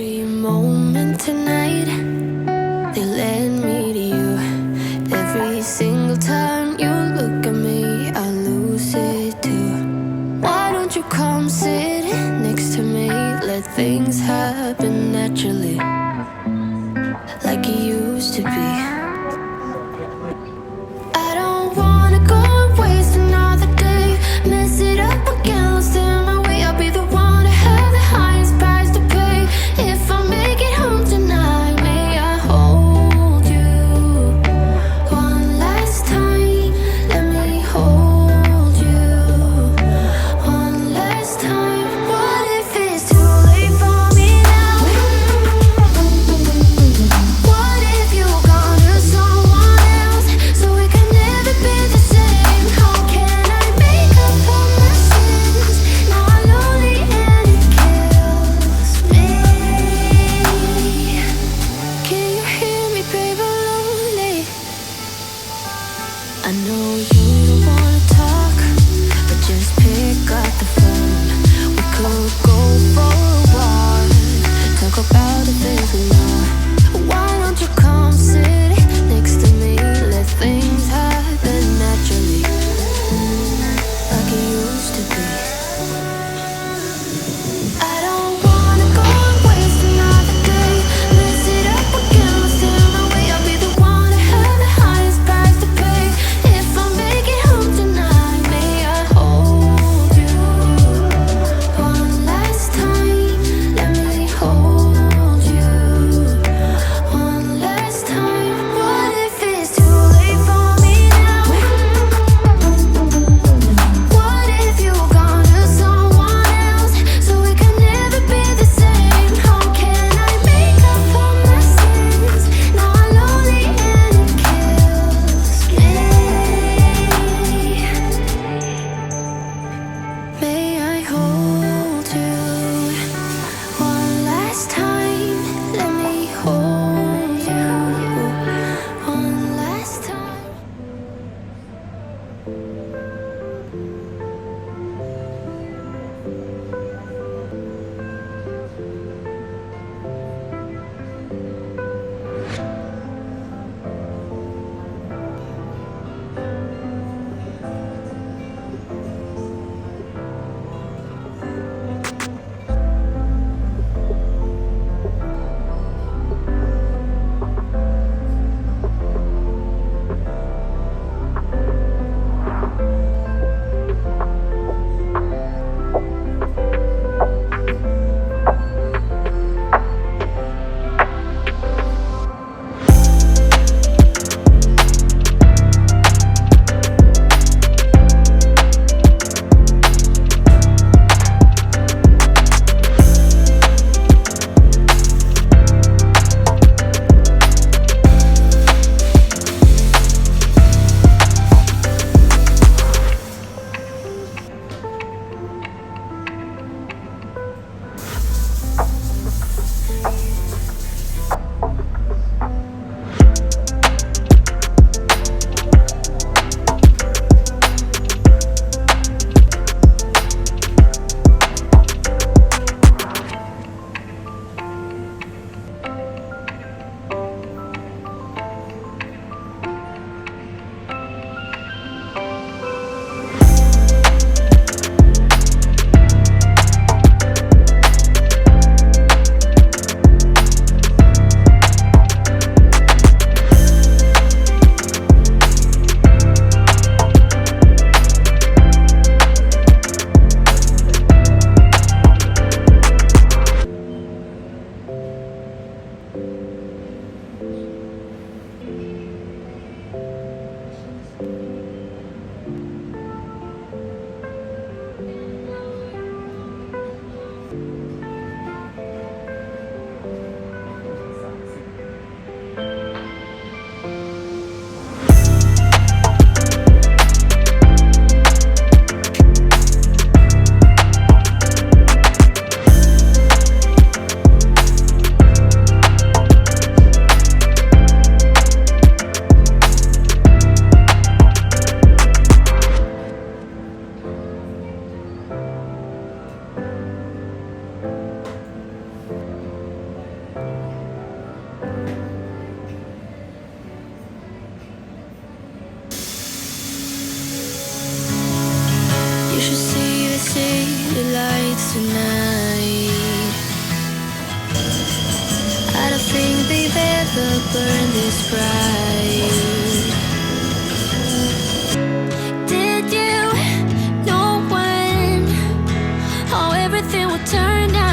Every moment tonight, they led me to you. Every single time you look at me, I lose it too. Why don't you come sit next to me? Let things happen naturally, like it used to be. I don't wanna go and waste another day, mess it up again, lost in my way. I'll be the one to have the highest price to pay. If I make it home tonight, may I hold you one last time? Let me hold you one last time. What if it's too late for me streets tonight. I don't think they've ever burned this bright. Did you know when how everything would turn out?